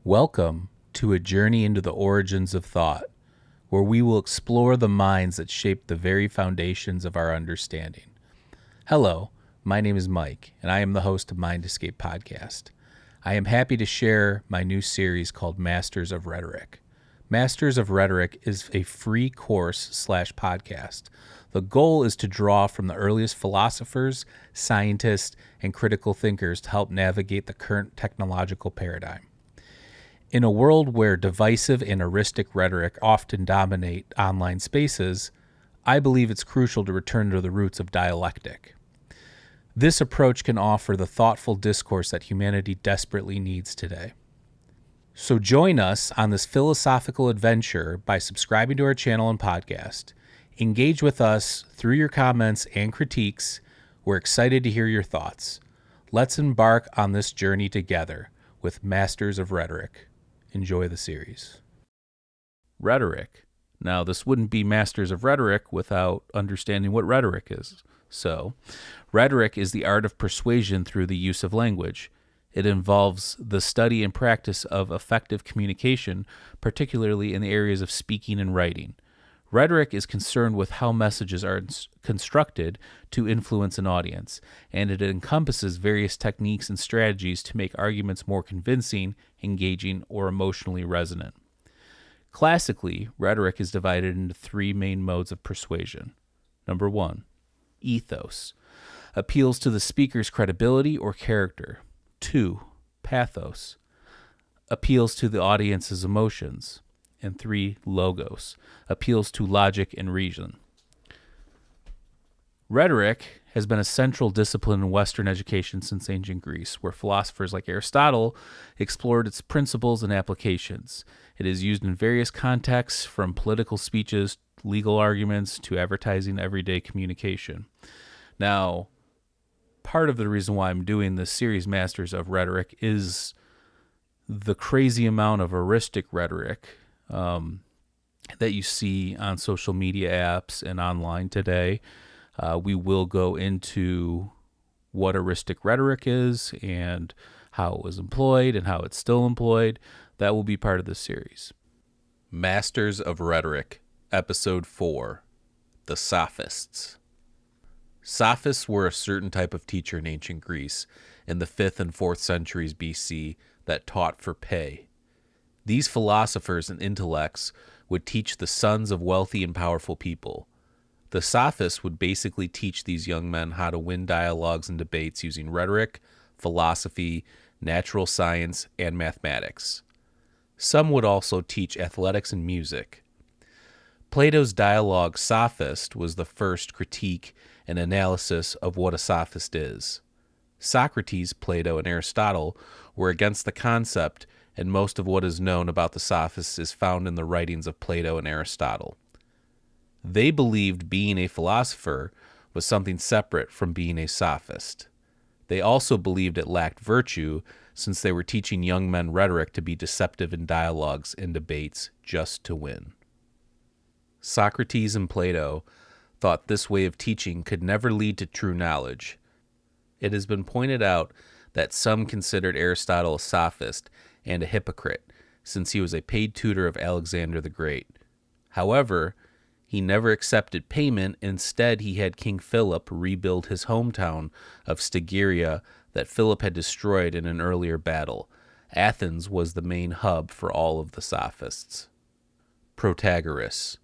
Welcome to a journey into the origins of thought, where we will explore the minds that shape the very foundations of our understanding. Hello, my name is Mike, and I am the host of Mind Escape Podcast. I am happy to share my new series called Masters of Rhetoric. Masters of Rhetoric is a free course/podcast. The goal is to draw from the earliest philosophers, scientists, and critical thinkers to help navigate the current technological paradigm. In a world where divisive and heuristic rhetoric often dominate online spaces, I believe it's crucial to return to the roots of dialectic. This approach can offer the thoughtful discourse that humanity desperately needs today. So join us on this philosophical adventure by subscribing to our channel and podcast. Engage with us through your comments and critiques. We're excited to hear your thoughts. Let's embark on this journey together with Masters of Rhetoric. Enjoy the series. Rhetoric. Now, this wouldn't be Masters of Rhetoric without understanding what rhetoric is. So, rhetoric is the art of persuasion through the use of language. It involves the study and practice of effective communication, particularly in the areas of speaking and writing. Rhetoric is concerned with how messages are constructed to influence an audience, and it encompasses various techniques and strategies to make arguments more convincing, engaging, or emotionally resonant. Classically, rhetoric is divided into three main modes of persuasion. Number 1, ethos, appeals to the speaker's credibility or character. 2, pathos, appeals to the audience's emotions. And 3, logos, appeals to logic and reason. Rhetoric has been a central discipline in Western education since ancient Greece, where philosophers like Aristotle explored its principles and applications. It is used in various contexts, from political speeches, legal arguments, to advertising everyday communication. Now, part of the reason why I'm doing this series, Masters of Rhetoric, is the crazy amount of heuristic rhetoric that you see on social media apps and online today. We will go into what heuristic rhetoric is and how it was employed and how it's still employed. That will be part of this series. Masters of Rhetoric, Episode 4, The Sophists. Sophists were a certain type of teacher in ancient Greece in the 5th and 4th centuries BC that taught for pay. These philosophers and intellects would teach the sons of wealthy and powerful people. The Sophists would basically teach these young men how to win dialogues and debates using rhetoric, philosophy, natural science, and mathematics. Some would also teach athletics and music. Plato's dialogue Sophist was the first critique and analysis of what a sophist is. Socrates, Plato, and Aristotle were against the concept, and most of what is known about the Sophists is found in the writings of Plato and Aristotle. They believed being a philosopher was something separate from being a sophist. They also believed it lacked virtue, since they were teaching young men rhetoric to be deceptive in dialogues and debates just to win. Socrates and Plato thought this way of teaching could never lead to true knowledge. It has been pointed out that some considered Aristotle a sophist and a hypocrite, since he was a paid tutor of Alexander the Great. However, he never accepted payment. Instead, he had King Philip rebuild his hometown of Stygia that Philip had destroyed in an earlier battle. Athens was the main hub for all of the sophists. Protagoras.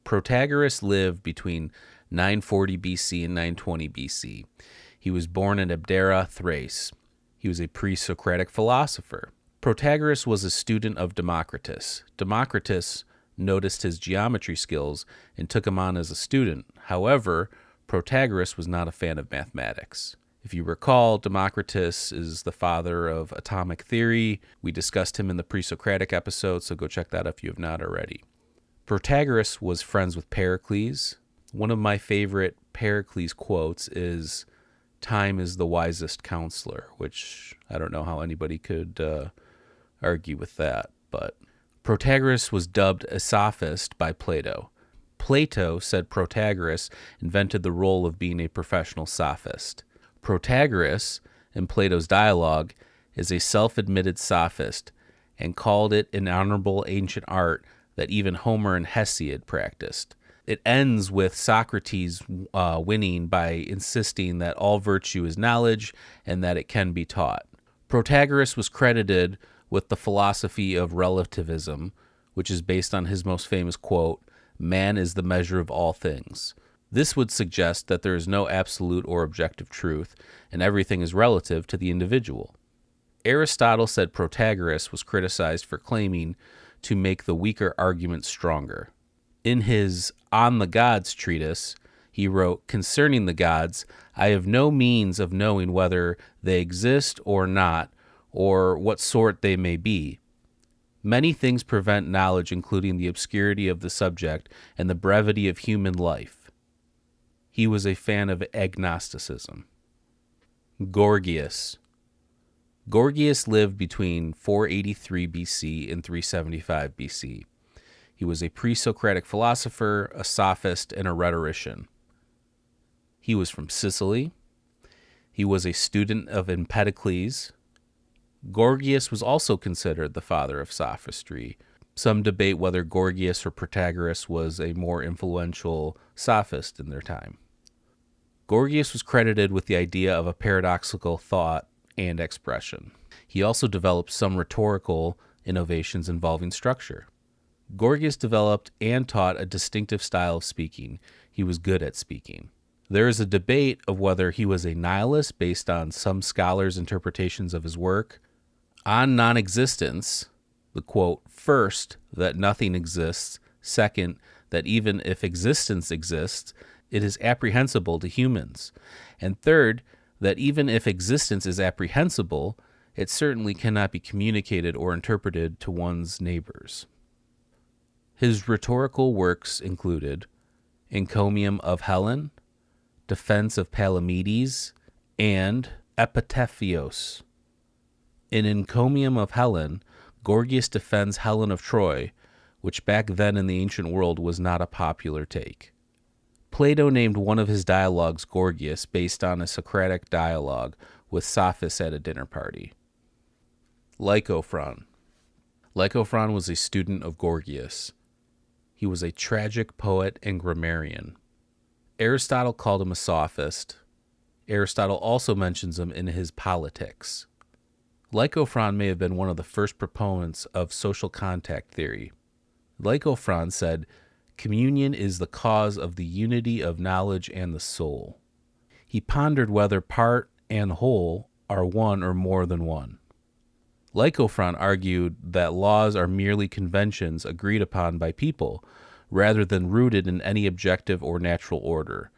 Protagoras lived between 940 BC and 920 BC. He was born in Abdera, Thrace. He was a pre-Socratic philosopher. Protagoras was a student of Democritus. Democritus noticed his geometry skills and took him on as a student. However, Protagoras was not a fan of mathematics. If you recall, Democritus is the father of atomic theory. We discussed him in the pre-Socratic episode, so go check that out if you have not already. Protagoras was friends with Pericles. One of my favorite Pericles quotes is, "Time is the wisest counselor," which I don't know how anybody could argue with that, but Protagoras was dubbed a sophist by Plato. Plato said Protagoras invented the role of being a professional sophist. Protagoras, in Plato's dialogue, is a self-admitted sophist and called it an honorable ancient art that even Homer and Hesiod practiced. It ends with Socrates winning by insisting that all virtue is knowledge and that it can be taught. Protagoras was credited with the philosophy of relativism, which is based on his most famous quote, "Man is the measure of all things." This would suggest that there is no absolute or objective truth, and everything is relative to the individual. Aristotle said Protagoras was criticized for claiming to make the weaker argument stronger. In his On the Gods treatise, he wrote, "Concerning the gods, I have no means of knowing whether they exist or not, or what sort they may be. Many things prevent knowledge, including the obscurity of the subject and the brevity of human life." He was a fan of agnosticism. Gorgius. Gorgius lived between 483 BC and 375 BC. He was a pre-Socratic philosopher, a sophist, and a rhetorician. He was from Sicily. He was a student of Empedocles. Gorgius was also considered the father of sophistry. Some debate whether Gorgius or Protagoras was a more influential sophist in their time. Gorgius was credited with the idea of a paradoxical thought and expression. He also developed some rhetorical innovations involving structure. Gorgias developed and taught a distinctive style of speaking. He was good at speaking. There is a debate of whether he was a nihilist based on some scholars' interpretations of his work. On non-existence, the quote, "First, that nothing exists. Second, that even if existence exists, it is apprehensible to humans. And third, that even if existence is apprehensible, it certainly cannot be communicated or interpreted to one's neighbors." His rhetorical works included Encomium of Helen, Defense of Palamedes, and Epitaphios. In Encomium of Helen, Gorgias defends Helen of Troy, which back then in the ancient world was not a popular take. Plato named one of his dialogues Gorgias based on a Socratic dialogue with Sophists at a dinner party. Lycophron. Lycophron was a student of Gorgias. He was a tragic poet and grammarian. Aristotle called him a sophist. Aristotle also mentions him in his Politics. Lycophron may have been one of the first proponents of social contact theory. Lycophron said, "Communion is the cause of the unity of knowledge and the soul." He pondered whether part and whole are one or more than one. Lycophron argued that laws are merely conventions agreed upon by people, rather than rooted in any objective or natural order.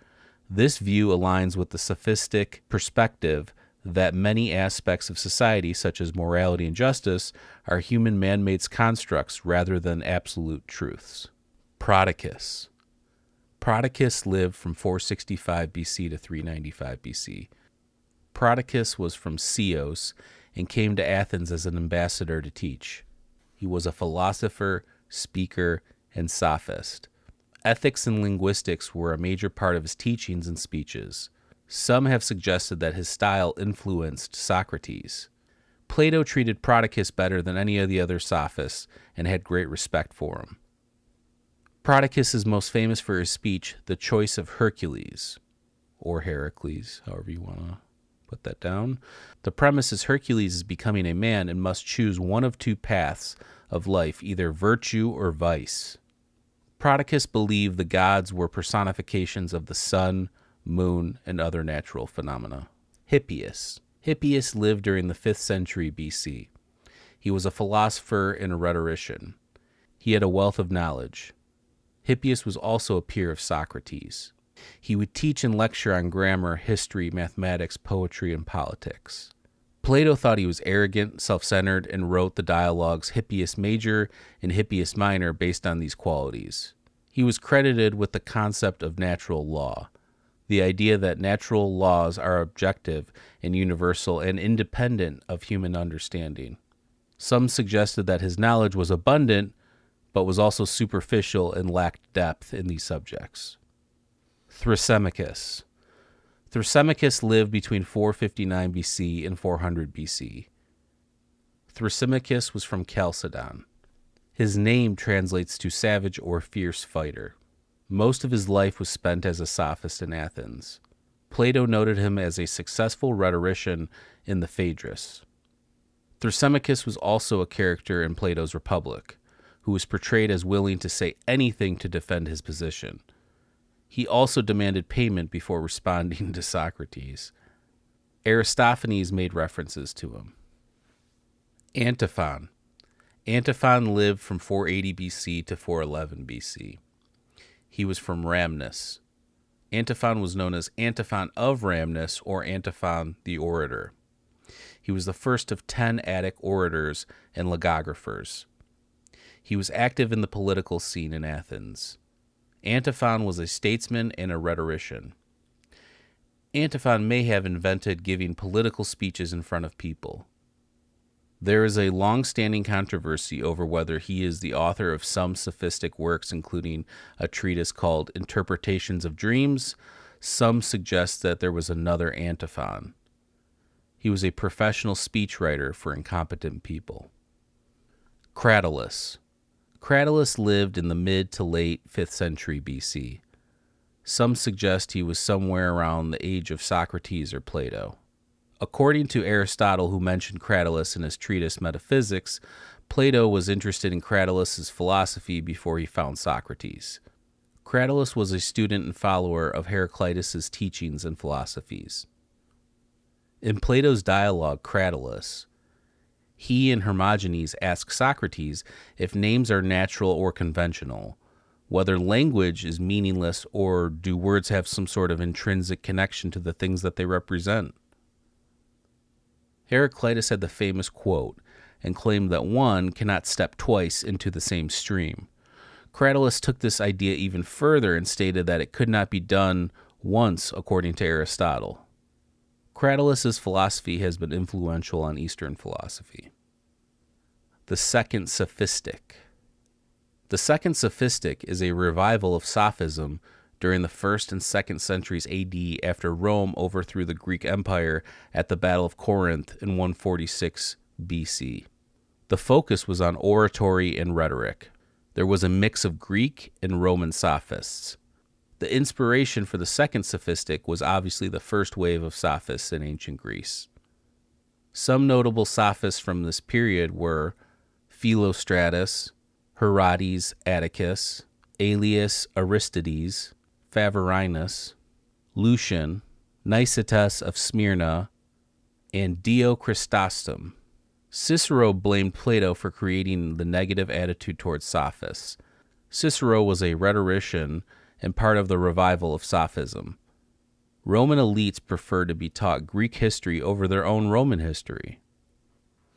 This view aligns with the Sophistic perspective that many aspects of society, such as morality and justice, are human man-made constructs rather than absolute truths. Prodicus. Prodicus lived from 465 BC to 395 BC. Prodicus was from Chios and came to Athens as an ambassador to teach. He was a philosopher, speaker, and sophist. Ethics and linguistics were a major part of his teachings and speeches. Some have suggested that his style influenced Socrates. Plato treated Prodicus better than any of the other sophists and had great respect for him. Prodicus is most famous for his speech, The Choice of Hercules, or Heracles, however you want to put that down. The premise is Hercules is becoming a man and must choose one of two paths of life, either virtue or vice. Prodicus believed the gods were personifications of the sun, moon, and other natural phenomena. Hippius. Hippius lived during the 5th century BC. He was a philosopher and a rhetorician. He had a wealth of knowledge. Hippius was also a peer of Socrates. He would teach and lecture on grammar, history, mathematics, poetry, and politics. Plato thought he was arrogant, self-centered, and wrote the dialogues Hippias Major and Hippias Minor based on these qualities. He was credited with the concept of natural law, the idea that natural laws are objective and universal and independent of human understanding. Some suggested that his knowledge was abundant, but was also superficial and lacked depth in these subjects. Thrumicus. Thrumicus lived between 459 BC and 400 BC. Thrumicus was from Chalcedon. His name translates to savage or fierce fighter. Most of his life was spent as a sophist in Athens. Plato noted him as a successful rhetorician in the Phaedrus. Thrumicus was also a character in Plato's Republic, who was portrayed as willing to say anything to defend his position. He also demanded payment before responding to Socrates. Aristophanes made references to him. Antifon. Antifon lived from 480 BC to 411 BC. He was from Rhamnus. Antifon was known as Antifon of Rhamnus or Antifon the Orator. He was the first of 10 Attic orators and legographers. He was active in the political scene in Athens. Antifon was a statesman and a rhetorician. Antifon may have invented giving political speeches in front of people. There is a long-standing controversy over whether he is the author of some sophistic works, including a treatise called Interpretations of Dreams. Some suggest that there was another Antifon. He was a professional speechwriter for incompetent people. Catalus. Catalus lived in the mid to late 5th century BC. Some suggest he was somewhere around the age of Socrates or Plato. According to Aristotle, who mentioned Catalus in his treatise Metaphysics, Plato was interested in Catalus's philosophy before he found Socrates. Catalus was a student and follower of Heraclitus's teachings and philosophies. In Plato's dialogue, Catalus, he and Hermogenes ask Socrates if names are natural or conventional, whether language is meaningless or do words have some sort of intrinsic connection to the things that they represent. Heraclitus had the famous quote and claimed that one cannot step twice into the same stream. Catalus took this idea even further and stated that it could not be done once, according to Aristotle. Catalus's philosophy has been influential on Eastern philosophy. The Second Sophistic. The Second Sophistic is a revival of Sophism during the 1st and 2nd centuries AD after Rome overthrew the Greek Empire at the Battle of Corinth in 146 BC. The focus was on oratory and rhetoric. There was a mix of Greek and Roman sophists. The inspiration for the Second Sophistic was obviously the first wave of sophists in ancient Greece. Some notable sophists from this period were Philostratus, Herodes Atticus, Aelius Aristides, Favorinus, Lucian, Nicetas of Smyrna, and Dio Chrysostom. Cicero blamed Plato for creating the negative attitude towards sophists. Cicero was a rhetorician and part of the revival of Sophism. Roman elites preferred to be taught Greek history over their own Roman history,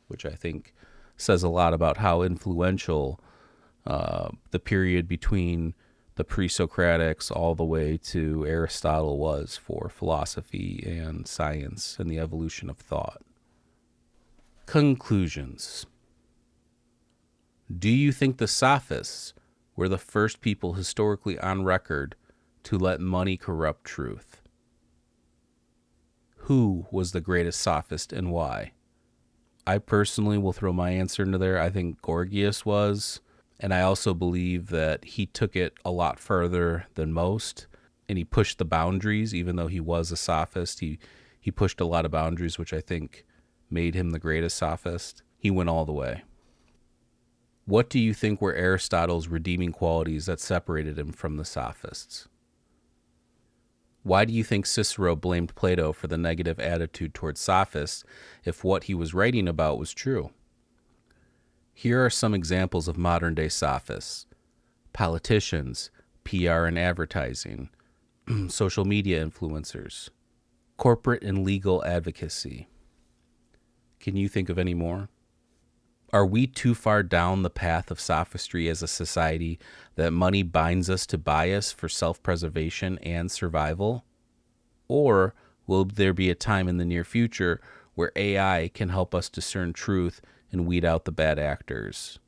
which I think says a lot about how influential the period between the pre-Socratics all the way to Aristotle was for philosophy and science and the evolution of thought. Conclusions. Do you think the Sophists were the first people historically on record to let money corrupt truth? Who was the greatest sophist and why? I personally will throw my answer into there. I think Gorgius was, and I also believe that he took it a lot further than most, and he pushed the boundaries. Even though he was a sophist, he pushed a lot of boundaries, which I think made him the greatest sophist. He went all the way. What do you think were Aristotle's redeeming qualities that separated him from the sophists? Why do you think Cicero blamed Plato for the negative attitude towards sophists if what he was writing about was true? Here are some examples of modern-day sophists: politicians, PR and advertising, social media influencers, corporate and legal advocacy. Can you think of any more? Are we too far down the path of sophistry as a society that money binds us to bias for self-preservation and survival? Or will there be a time in the near future where AI can help us discern truth and weed out the bad actors?